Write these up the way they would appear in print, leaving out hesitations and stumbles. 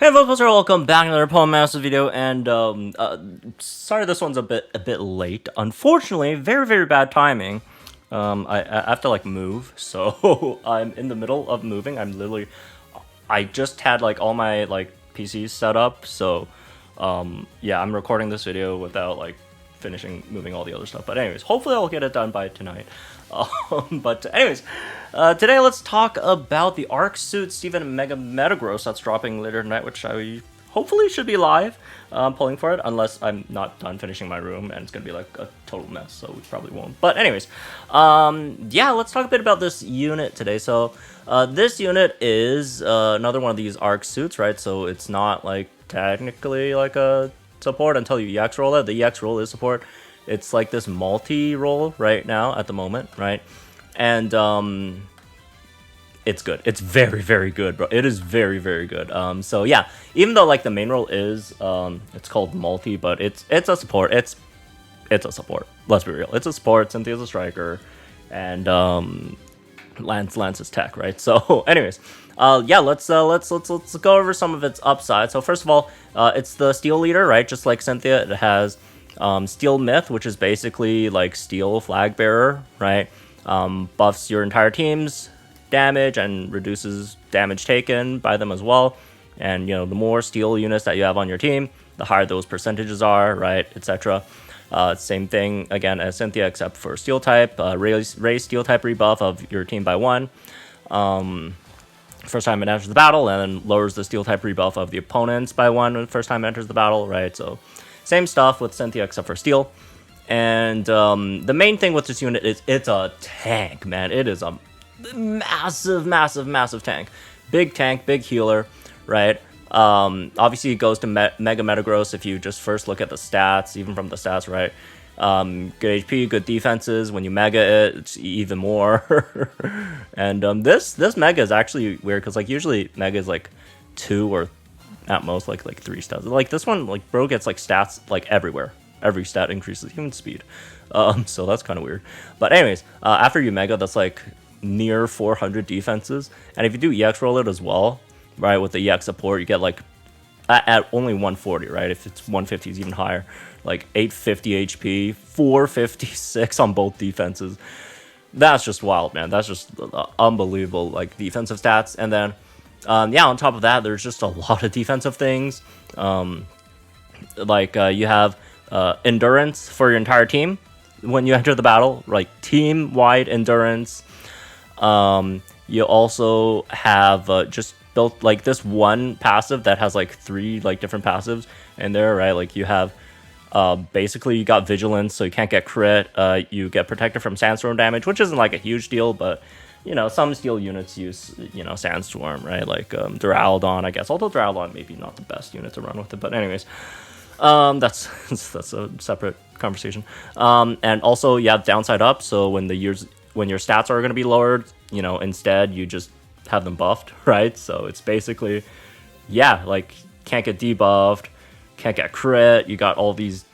Hey folks, welcome back to another Poem Master video, and sorry this one's a bit late. Unfortunately, very bad timing. I have to like move, so I'm in the middle of moving. I just had like all my like PCs set up, so yeah, I'm recording this video without like finishing moving all the other stuff. But anyways, hopefully I'll get it done by tonight. But anyways, today let's talk about the Arc Suit Steven Metagross that's dropping later tonight, which I hopefully should be live pulling for it, unless I'm not done finishing my room and it's gonna be like a total mess, so we probably won't. But anyways, yeah, let's talk a bit about this unit today. So this unit is another one of these Arc Suits, right? So it's not like technically like a support until you EX roll it. The EX roll is support. It's like this multi-roll right now at the moment, right? And it's good. It's very good, bro. It is very good. So yeah, even though like the main role is it's called multi, but it's a support. It's a support. Let's be real. It's a support. Cynthia's a striker, and Lance is tech, right? So anyways, yeah, let's go over some of its upside. So first of all, it's the steel leader, right? Just like Cynthia, it has Steel Myth, which is basically like Steel Flag Bearer, right? Buffs your entire team's damage and reduces damage taken by them as well. And you know, the more steel units that you have on your team, the higher those percentages are, right, etc. Same thing again as Cynthia, except for steel type. Raise steel type rebuff of your team by 1. First time it enters the battle, and then lowers the steel type rebuff of the opponents by 1 when the first time it enters the battle, right? So same stuff with Cynthia except for steel. And the main thing with this unit is it's a tank, man. It is a massive tank. Big tank, big healer, right? Obviously it goes to Mega Metagross if you just first look at the stats, even from the stats, right? Good HP, good defenses. When you mega it, it's even more. And this mega is actually weird because like usually mega is like 2 or at most like 3 stats. Like this one, like bro gets like stats like everywhere. Every stat increases, even speed. So that's kind of weird. But anyways, after you mega, that's like near 400 defenses. And if you do EX roll it as well, right, with the EX support, you get like at only 140, right? If it's 150, it's even higher. Like 850 HP, 456 on both defenses. That's just wild, man. That's just unbelievable, like defensive stats. And then, yeah, on top of that, there's just a lot of defensive things. You have endurance for your entire team when you enter the battle, like team-wide endurance. You also have just built like this one passive that has like 3 like different passives in there, right? Like you have basically you got vigilance, so you can't get crit. You get protected from sandstorm damage, which isn't like a huge deal, but you know, some steel units use, you know, sandstorm, right? Like Duraludon, I guess. Although Duraludon maybe not the best unit to run with it, but anyways, that's a separate conversation. And also you have downside up, so when your stats are going to be lowered, you know, instead you just have them buffed, right? So it's basically, yeah, like can't get debuffed, can't get crit, you got all these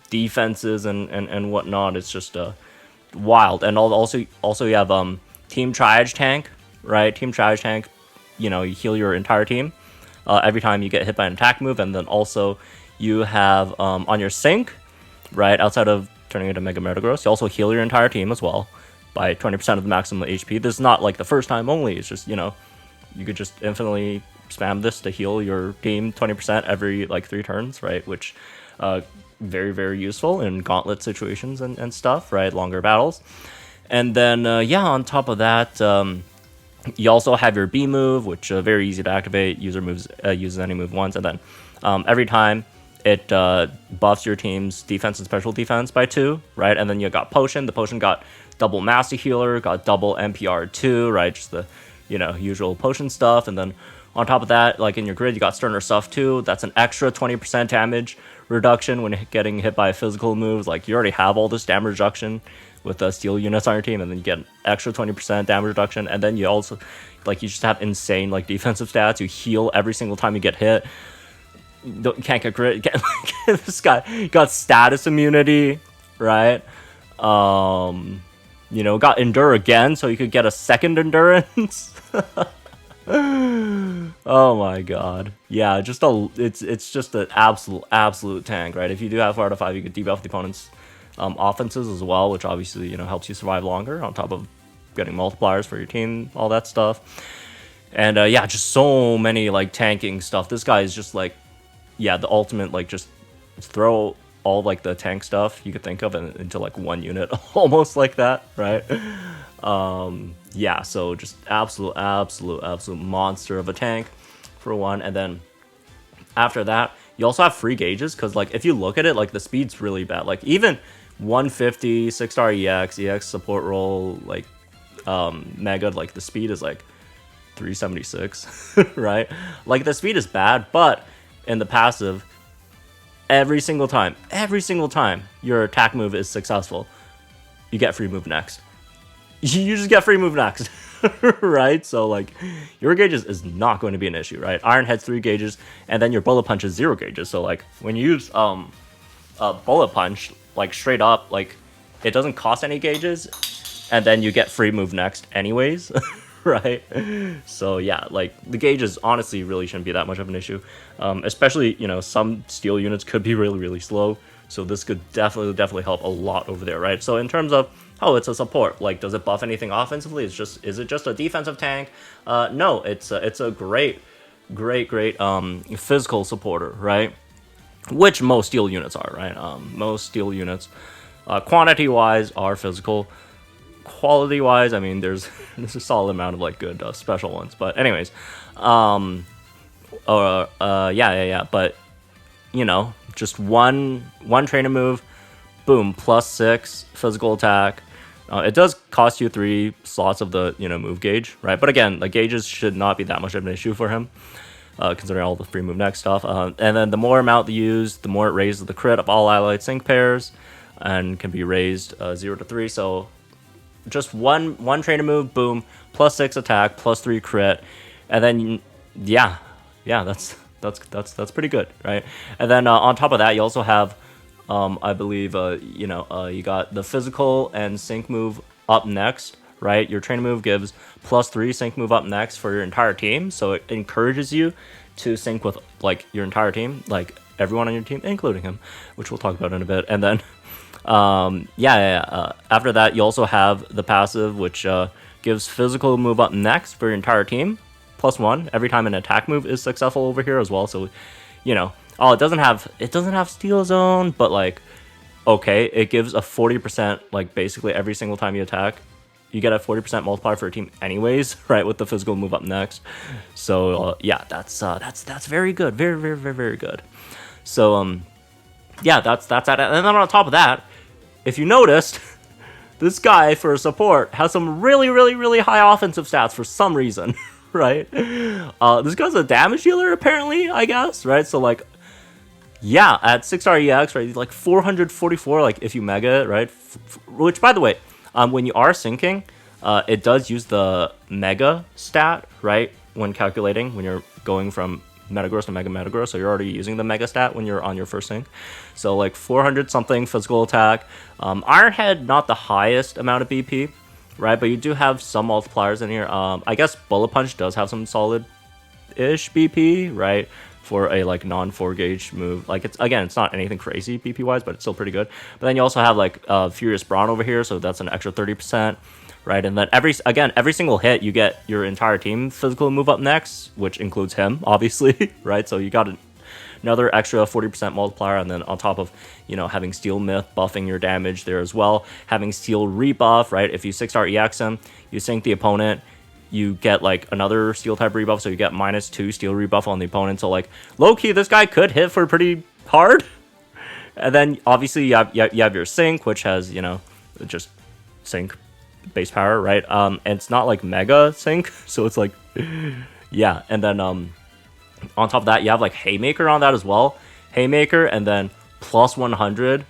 defenses and whatnot. It's just wild. And also you have team triage tank, right? Team triage tank, you know, you heal your entire team every time you get hit by an attack move. And then also you have on your sync, right, outside of turning into Mega Metagross, you also heal your entire team as well by 20% of the maximum HP. This is not like the first time only. It's just, you know, you could just infinitely spam this to heal your team 20% every like 3 turns, right? Which very useful in gauntlet situations and stuff, right? Longer battles. And then yeah, on top of that, you also have your B move, which very easy to activate. User uses any move once, and then every time it buffs your team's defense and special defense by 2, right? And then you got potion. The potion got double master healer, got double NPR 2, right? Just the, you know, usual potion stuff. And then on top of that, like in your grid, you got Sterner Stuff 2. That's an extra 20% damage reduction when getting hit by physical moves. Like you already have all this damage reduction with steel units on your team, and then you get an extra 20% damage reduction. And then you also, like, you just have insane like defensive stats. You heal every single time you get hit. Can't get crit. This guy got status immunity, right? You know, got endure again, so you could get a second endurance. Oh my god. Yeah, it's just an absolute tank, right? If you do have 4 out of 5, you can debuff the opponent's offenses as well, which obviously, helps you survive longer on top of getting multipliers for your team, all that stuff. And yeah, just so many like tanking stuff. This guy is just like, yeah, the ultimate, like just throw all like the tank stuff you could think of into like one unit, almost like that, right? Yeah, so just absolute monster of a tank for one. And then after that, you also have free gauges, because like if you look at it, like the speed's really bad. Like even 150 6-star EX support roll, like mega, like the speed is like 376, right? Like the speed is bad, but in the passive, every single time your attack move is successful, you get free move next. You just get free move next. Right? So like your gauges is not going to be an issue, right? Iron Head's 3 gauges, and then your bullet punch is 0 gauges. So like when you use a bullet punch, like straight up, like it doesn't cost any gauges, and then you get free move next anyways. Right? So yeah, like the gauges honestly really shouldn't be that much of an issue, especially some steel units could be really slow, so this could definitely help a lot over there, right? So in terms of, oh, it's a support, like does it buff anything offensively? Is it just a defensive tank? No, it's a great physical supporter, right? Which most steel units are, right? Most steel units, quantity wise, are physical. Quality wise, I mean, there's a solid amount of like good special ones, but anyways, yeah, but just one trainer move, boom, +6 physical attack. It does cost you 3 slots of the move gauge, right? But again, the gauges should not be that much of an issue for him, considering all the free move next stuff. And then the more amount used, the more it raises the crit of all allied sync pairs, and can be raised 0 to 3. So just one trainer move, boom, +6 attack, +3 crit, and then yeah, that's pretty good, right? And then on top of that, you also have, I believe, you got the physical and sync move up next, right? Your trainer move gives +3 sync move up next for your entire team, so it encourages you to sync with like your entire team, like everyone on your team, including him, which we'll talk about in a bit. And then after that, you also have the passive, which gives physical move up next for your entire team, +1 every time an attack move is successful over here as well. So oh, it doesn't have steal zone, but like, okay, it gives a 40%, like basically every single time you attack, you get a 40% multiplier for your team anyways, right, with the physical move up next. So yeah, that's very good, very good. So yeah, that's that. And then on top of that, if you noticed, this guy for a support has some really high offensive stats for some reason, right? This guy's a damage dealer apparently, I guess, right? So like, yeah, at 6-star EX, right, like 444, like if you mega it, right? Which, by the way, when you are syncing, it does use the mega stat, right? When calculating, when you're going from Metagross to Metagross, so you're already using the mega stat when you're on your first sync. So like 400 something physical attack. Iron Head, not the highest amount of BP, right? But you do have some multipliers in here. I guess Bullet Punch does have some solid-ish BP, right? For a like non-4 gauge move. Like it's not anything crazy BP wise, but it's still pretty good. But then you also have like Furious Brawn over here, so that's an extra 30%. Right, and then every single hit, you get your entire team physical move up next, which includes him, obviously, right? So you got another extra 40% multiplier, and then on top of, having Steel Myth buffing your damage there as well, having Steel rebuff, right? If you 6-star EX him, you sync the opponent, you get like another Steel type rebuff, so you get -2 Steel rebuff on the opponent. So like low-key, this guy could hit for pretty hard. And then obviously you have your sync, which has, just sync base power, right? And it's not like mega sync, so it's like, yeah. And then on top of that, you have like Haymaker on that as well. Haymaker, and then +100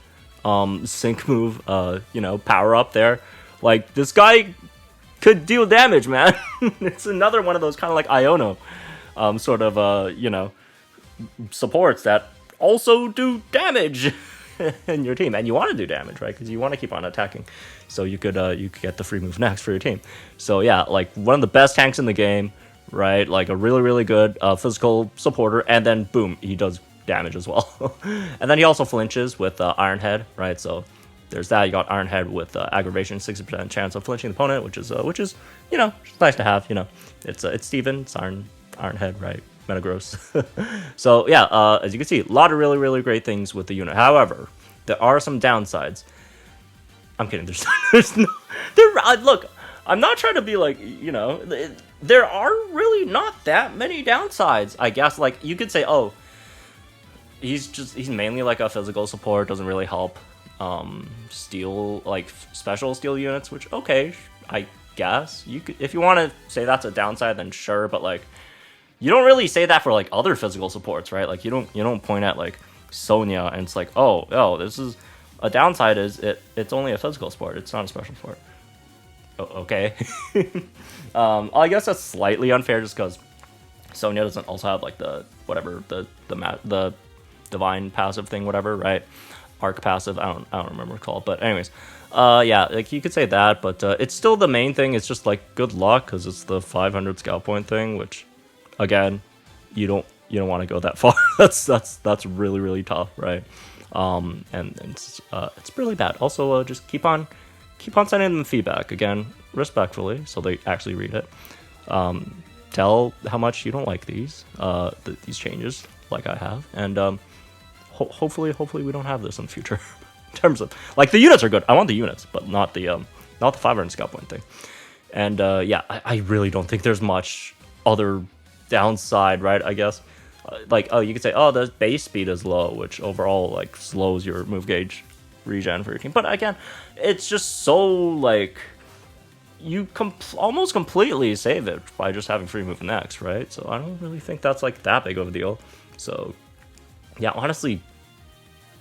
sync move, power up there. Like this guy could deal damage, man. It's another one of those kind of like Iono sort of supports that also do damage in your team, and you want to do damage, right? Because you want to keep on attacking, so you could get the free move next for your team. So yeah, like one of the best tanks in the game, right? Like a really, really good physical supporter, and then boom, he does damage as well. And then he also flinches with Iron Head, right? So there's that. You got Iron Head with aggravation, 60% chance of flinching the opponent, which is you know, nice to have. You know, it's Steven, it's Iron Head, right? Metagross. So yeah, as you can see, a lot of really, really great things with the unit. However, there are some downsides. I'm kidding. There's no. Look, I'm not trying to be like, you know, there are really not that many downsides. I guess like you could say, oh, he's mainly like a physical support, doesn't really help steel, like special steel units, which okay, I guess you could, if you want to say that's a downside, then sure, but like you don't really say that for like other physical supports, right? Like you don't point at like Sonya and it's like, oh, this is a downside is it's only a physical support, it's not a special support. Okay. I guess that's slightly unfair just because Sonya doesn't also have like the whatever the divine passive thing, whatever, right? Arc passive, I don't remember what it's called, but anyways, yeah, like you could say that, but it's still the main thing. It's just like good luck because it's the 500 scout point thing, which again, you don't want to go that far. that's really, really tough, right? And it's really bad. Also, just keep on sending them feedback again, respectfully, so they actually read it. Tell how much you don't like these changes, like I have, and hopefully we don't have this in the future. In terms of like the units are good. I want the units, but not the 500 scout point thing. And yeah, I really don't think there's much other downside, right? I guess like, oh, you could say, oh, the base speed is low, which overall like slows your move gauge regen for your team. But again, it's just so like you almost completely save it by just having free move next, right? So I don't really think that's like that big of a deal. So yeah, honestly,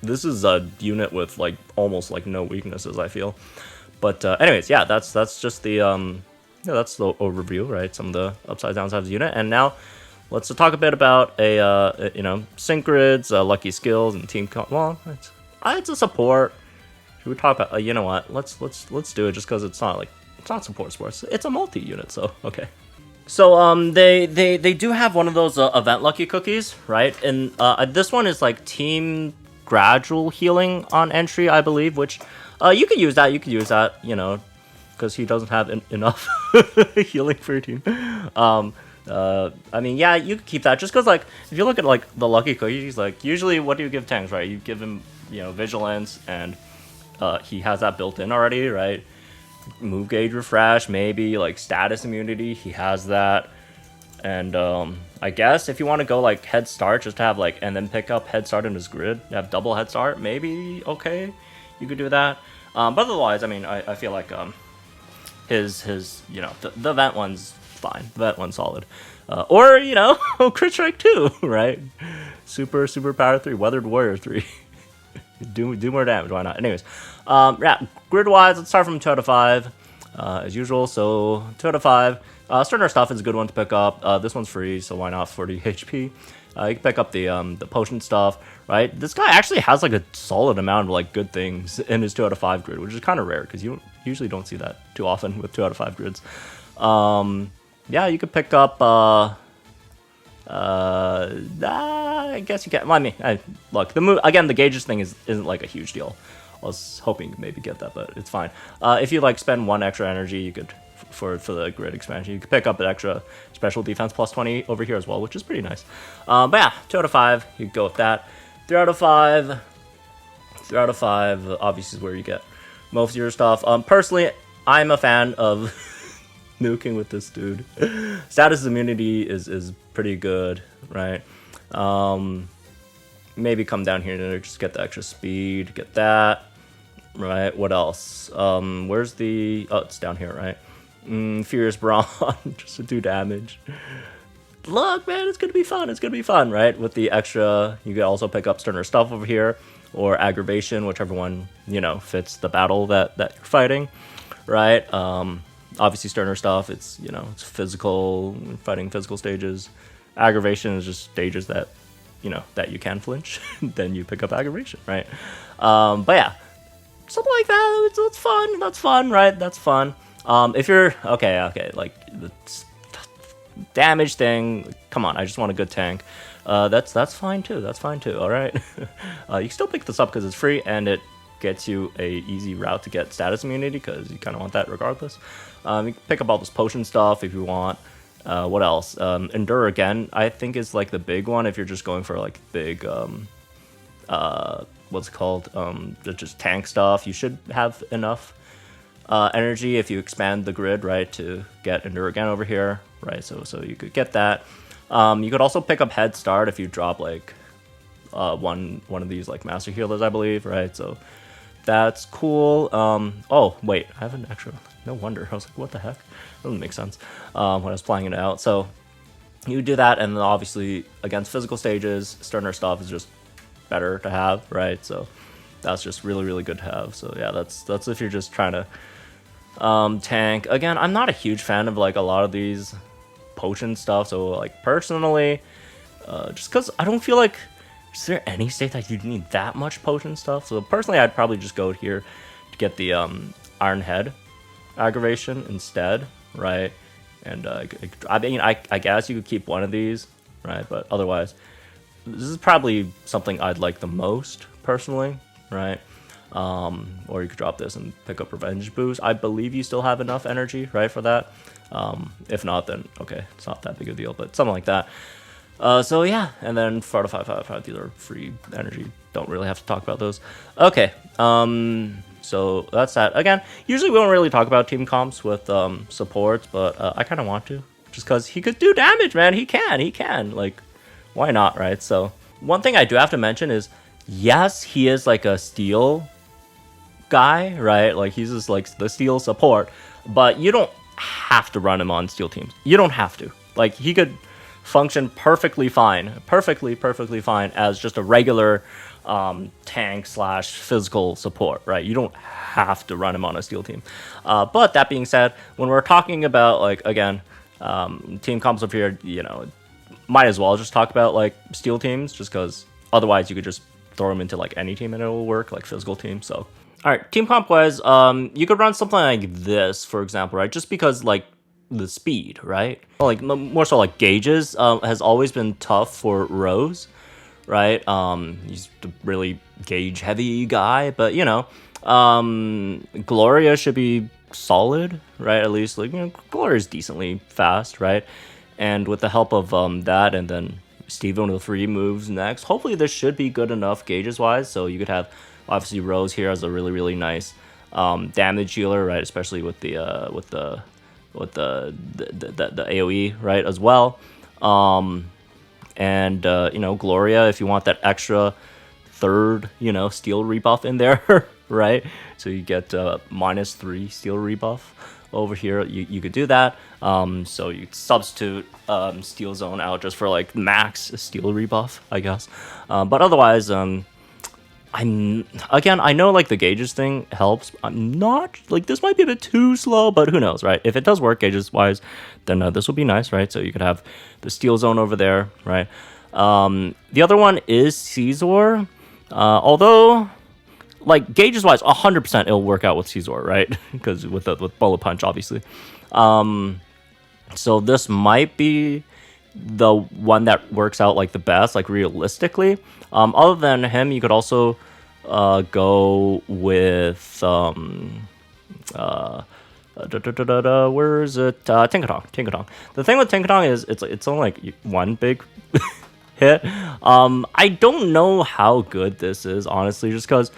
this is a unit with like almost like no weaknesses, I feel. But anyways, yeah, that's just the that's the overview, right? Some of the upside downsides of the unit. And now let's talk a bit about a you know, sync grids, lucky skills, and team. Well, it's a support. Should we talk about? You know what? Let's do it just because it's not support sports. It's a multi unit, so okay. So they do have one of those event lucky cookies, right? And this one is like team gradual healing on entry, I believe, which you could use that. You could use that, you know, because he doesn't have enough healing for your team. I mean, yeah, you could keep that just because, like, if you look at like the lucky cookies, like usually what do you give tanks, right? You give him, you know, vigilance, and he has that built in already, right? Move gauge refresh, maybe like status immunity, he has that. And I guess if you want to go like head start, just to have like, and then pick up head start in his grid, have double head start, maybe okay, you could do that. But otherwise, I mean, I feel like his you know, the event one's fine, the event one's solid. Or, you know, crit strike 2, right? Super power 3, weathered warrior 3. do more damage, why not? Anyways, yeah, grid wise, let's start from 2 out of 5 as usual. So 2 out of 5. Starter stuff is a good one to pick up. This one's free, so why not? 40 HP. You can pick up the potion stuff, right? This guy actually has like a solid amount of like good things in his 2 out of 5 grid, which is kind of rare because you usually don't see that too often with 2 out of 5 grids. Yeah, you could pick up. I guess you can. Well, I mean, look, the gauges thing isn't like a huge deal. I was hoping to maybe get that, but it's fine. If you like spend 1 extra energy, you could for the grid expansion, you could pick up an extra special defense plus 20 over here as well, which is pretty nice. But yeah, 2 out of 5, you could go with that. 3 out of 5. 3 out of 5 obviously is where you get most of your stuff. Personally, I'm a fan of nuking with this dude. Status immunity is pretty good, right? Maybe come down here and just get the extra speed, get that, right? What else? Where's the... Oh, it's down here, right? Furious Brawn, just to do damage. Look, man, it's gonna be fun. It's gonna be fun, right? With the extra, you could also pick up Sterner stuff over here, or aggravation, whichever one, you know, fits the battle that you're fighting, right? Obviously, Sterner stuff, it's, you know, it's physical, fighting physical stages. Aggravation is just stages that, you know, that you can flinch. Then you pick up aggravation, right? But yeah, something like that. It's fun. That's fun, right? That's fun. If you're okay, like damage thing. Come on, I just want a good tank. That's fine too. That's fine too. All right. You can still pick this up because it's free and it gets you a easy route to get status immunity because you kind of want that regardless. You can pick up all this potion stuff if you want. What else? Endure again, I think is like the big one if you're just going for like big what's it called? Just tank stuff. You should have enough energy if you expand the grid, right, to get Endure again over here, right? So you could get that. You could also pick up Head Start if you drop like one of these like Master Healers, I believe, right? So that's cool. Oh wait, I have an extra. No wonder. I was like, what the heck? Doesn't make sense when I was playing it out. So you do that, and then obviously against physical stages, Sterner stuff is just better to have, right? So that's just really good to have. So yeah, that's if you're just trying to tank. Again, I'm not a huge fan of like a lot of these potion stuff. So like personally, just because I don't feel like, is there any state that you need that much potion stuff? So personally, I'd probably just go here to get the Iron Head aggravation instead, right? And I mean, I guess you could keep one of these, right? But otherwise, this is probably something I'd like the most personally, right? Or you could drop this and pick up Revenge Boost. I believe you still have enough energy, right, for that. If not, then okay, it's not that big a deal, but something like that. So yeah, and then Fortify 5, these are free energy. Don't really have to talk about those. Okay, so that's that. Again, usually we don't really talk about team comps with supports, but I kind of want to, just because he could do damage, man. He can. Like, why not, right? So one thing I do have to mention is, yes, he is like a steel guy, right? Like he's just like the steel support, but you don't have to run him on steel teams. You don't have to. Like he could function perfectly fine as just a regular tank / physical support, right? You don't have to run him on a steel team. But that being said, when we're talking about like, again, team comps up here, you know, might as well just talk about like steel teams, just because otherwise you could just throw them into like any team and it will work, like physical team. So all right, team comp wise, you could run something like this, for example, right? Just because like the speed, right? Like more so like Gauges has always been tough for Rose, right? He's a really gauge heavy guy, but you know, Gloria should be solid, right? At least like, you know, Gloria's decently fast, right? And with the help of that, and then Steven with 3 moves next, hopefully this should be good enough gauges wise. So you could have obviously Rose here as a really nice damage healer, right? Especially with the AoE, right, as well. And you know, Gloria, if you want that extra third, you know, steel rebuff in there, right? So you get -3 steel rebuff over here. You could do that. So you substitute Steel Zone out just for like max steel rebuff, I guess. But otherwise, I know like the gauges thing helps. I'm not like, this might be a bit too slow, but who knows, right? If it does work gauges wise, then this will be nice, right? So you could have the Steel Zone over there, right? The other one is Caesar, although like gauges wise, 100% it'll work out with Caesar, right? Because with Bullet Punch, obviously. So this might be the one that works out like the best, like realistically. Other than him, you could also go with where is it? Tinkatong. The thing with Tinkatong is it's only like one big hit. I don't know how good this is, honestly, just because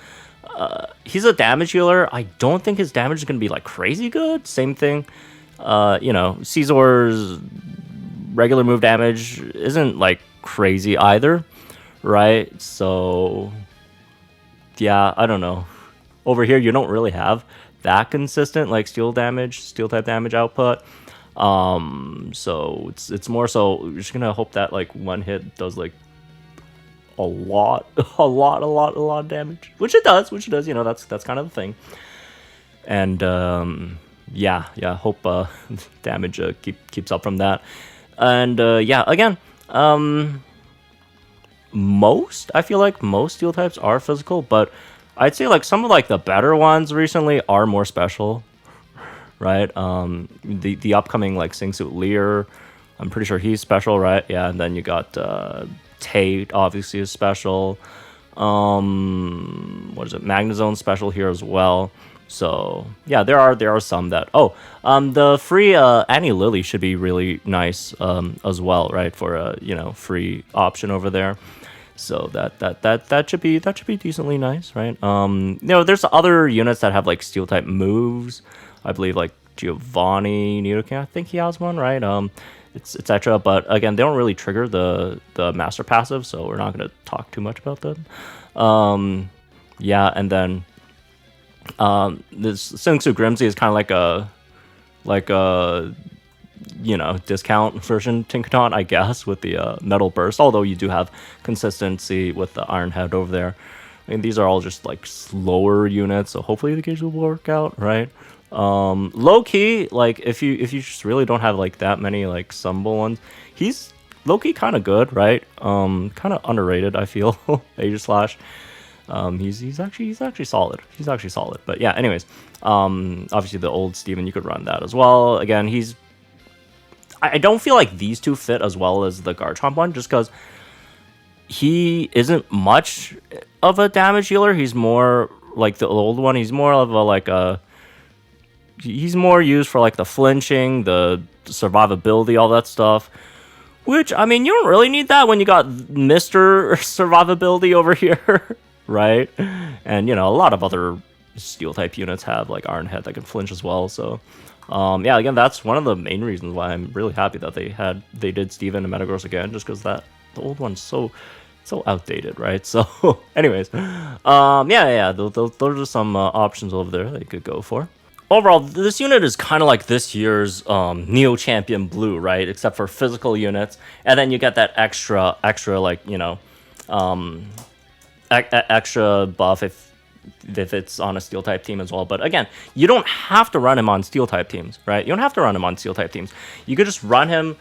he's a damage healer. I don't think his damage is gonna be like crazy good. Same thing, you know, Caesar's regular move damage isn't like crazy either, right? So yeah, I don't know. Over here, you don't really have that consistent like steel type damage output. So it's more so you're just gonna hope that like one hit does like a lot of damage, which it does. You know, that's kind of the thing. And yeah, hope damage keeps up from that. And yeah, again, I feel like most steel types are physical, but I'd say like some of like the better ones recently are more special, right? The upcoming like Singsuit Leer I'm pretty sure he's special, right? Yeah, and then you got Tate, obviously, is special. What is it? Magnezone special here as well. So yeah, there are some that the free Annie Lily should be really nice as well, right? For a free option over there. So that should be decently nice, right? There's other units that have like steel type moves. I believe like Giovanni Nidoking, I think he has one, right? It's etc. But again, they don't really trigger the master passive, so we're not going to talk too much about them. Yeah, and then this Singsu Grimsy is kind of like a discount version Tinkaton, I guess, with the Metal Burst, although you do have consistency with the Iron Head over there. I mean, these are all just like slower units, so hopefully the gauge will work out, right? Low key, like if you just really don't have like that many like Sumble ones, he's low key kind of good, right? Kind of underrated, I feel. Aegislash. He's actually solid. He's actually solid. But yeah, anyways, obviously the old Steven, you could run that as well. Again, I don't feel like these two fit as well as the Garchomp one, just because he isn't much of a damage healer. He's more like the old one. He's more of he's more used for like the flinching, the survivability, all that stuff. Which, I mean, you don't really need that when you got Mr. Survivability over here, right? And, a lot of other Steel-type units have, like, Iron Head that can flinch as well, so... yeah, again, that's one of the main reasons why I'm really happy that they did Steven and Metagross again, just because the old one's so outdated, right? So, anyways, yeah, those are some options over there that you could go for. Overall, this unit is kind of like this year's Neo Champion Blue, right? Except for physical units, and then you get that extra like extra buff if it's on a steel type team as well. But again, you don't have to run him on steel type teams, right? You don't have to run him on steel type teams. You could just run him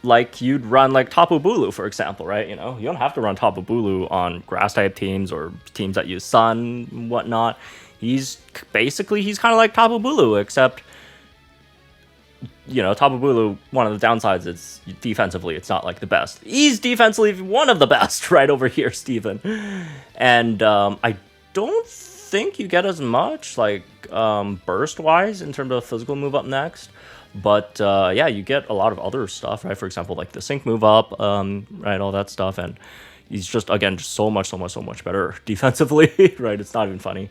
like you'd run like Tapu Bulu, for example, right? You don't have to run Tapu Bulu on grass type teams or teams that use sun and whatnot. He's kind of like Tapu Bulu, except Tapu Bulu, one of the downsides is defensively it's not like the best. He's defensively one of the best right over here, Steven. And I don't think you get as much like burst wise in terms of physical move up next, but yeah, you get a lot of other stuff, right? For example, like the sync move up, right, all that stuff. And he's just, again, just so much better defensively, right? It's not even funny.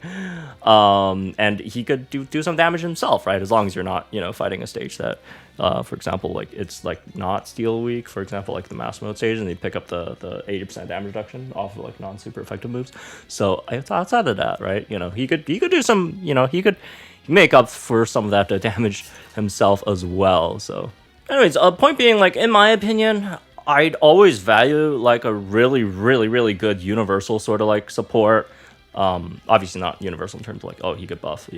And he could do some damage himself, right? As long as you're not, fighting a stage that, for example, like it's like not steel weak, for example, like the mass mode stage, and you pick up the 80% damage reduction off of like non-super effective moves. So outside of that, right? He could do some, he could make up for some of that damage himself as well. So anyways, point being, like, in my opinion, I'd always value like a really, really, really good universal sort of like support. Obviously not universal in terms of like, oh, he could buff,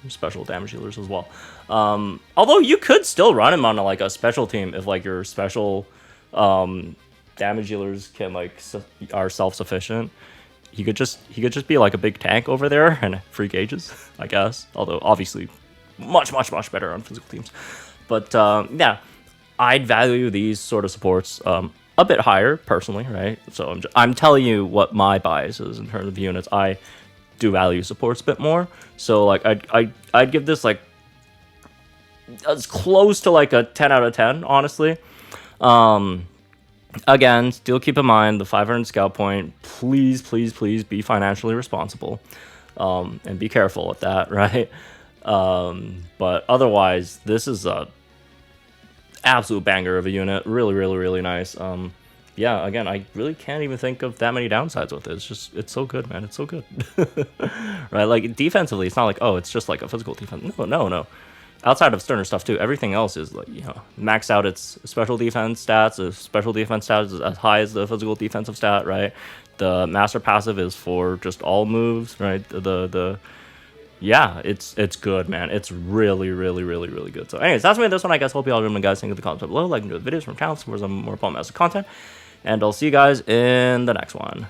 special damage healers as well. Although you could still run him on like a special team if like your special damage healers can like are self-sufficient. He could just be like a big tank over there and free gauges, I guess. Although obviously much better on physical teams. But yeah. I'd value these sort of supports a bit higher personally, right? So I'm telling you what my bias is in terms of units. I do value supports a bit more. So like I'd give this like as close to like a 10 out of 10, honestly. Again, still keep in mind the 500 scout point. Please be financially responsible, and be careful with that, right? But otherwise, this is a absolute banger of a unit. Really nice. Yeah, again, I really can't even think of that many downsides with it. It's so good, man. It's so good. Right? Like, defensively, it's not like, oh, it's just like a physical defense. No. Outside of Sterner stuff, too, everything else is, like, max out its special defense stats. The special defense stat is as high as the physical defensive stat, right? The master passive is for just all moves, right? Yeah, it's good, man. It's really good. So anyways, that's me this one, I guess. Hope you all enjoyed, guys. Think of the comments below. Like and do the videos from channels for some more Palm Master content. And I'll see you guys in the next one.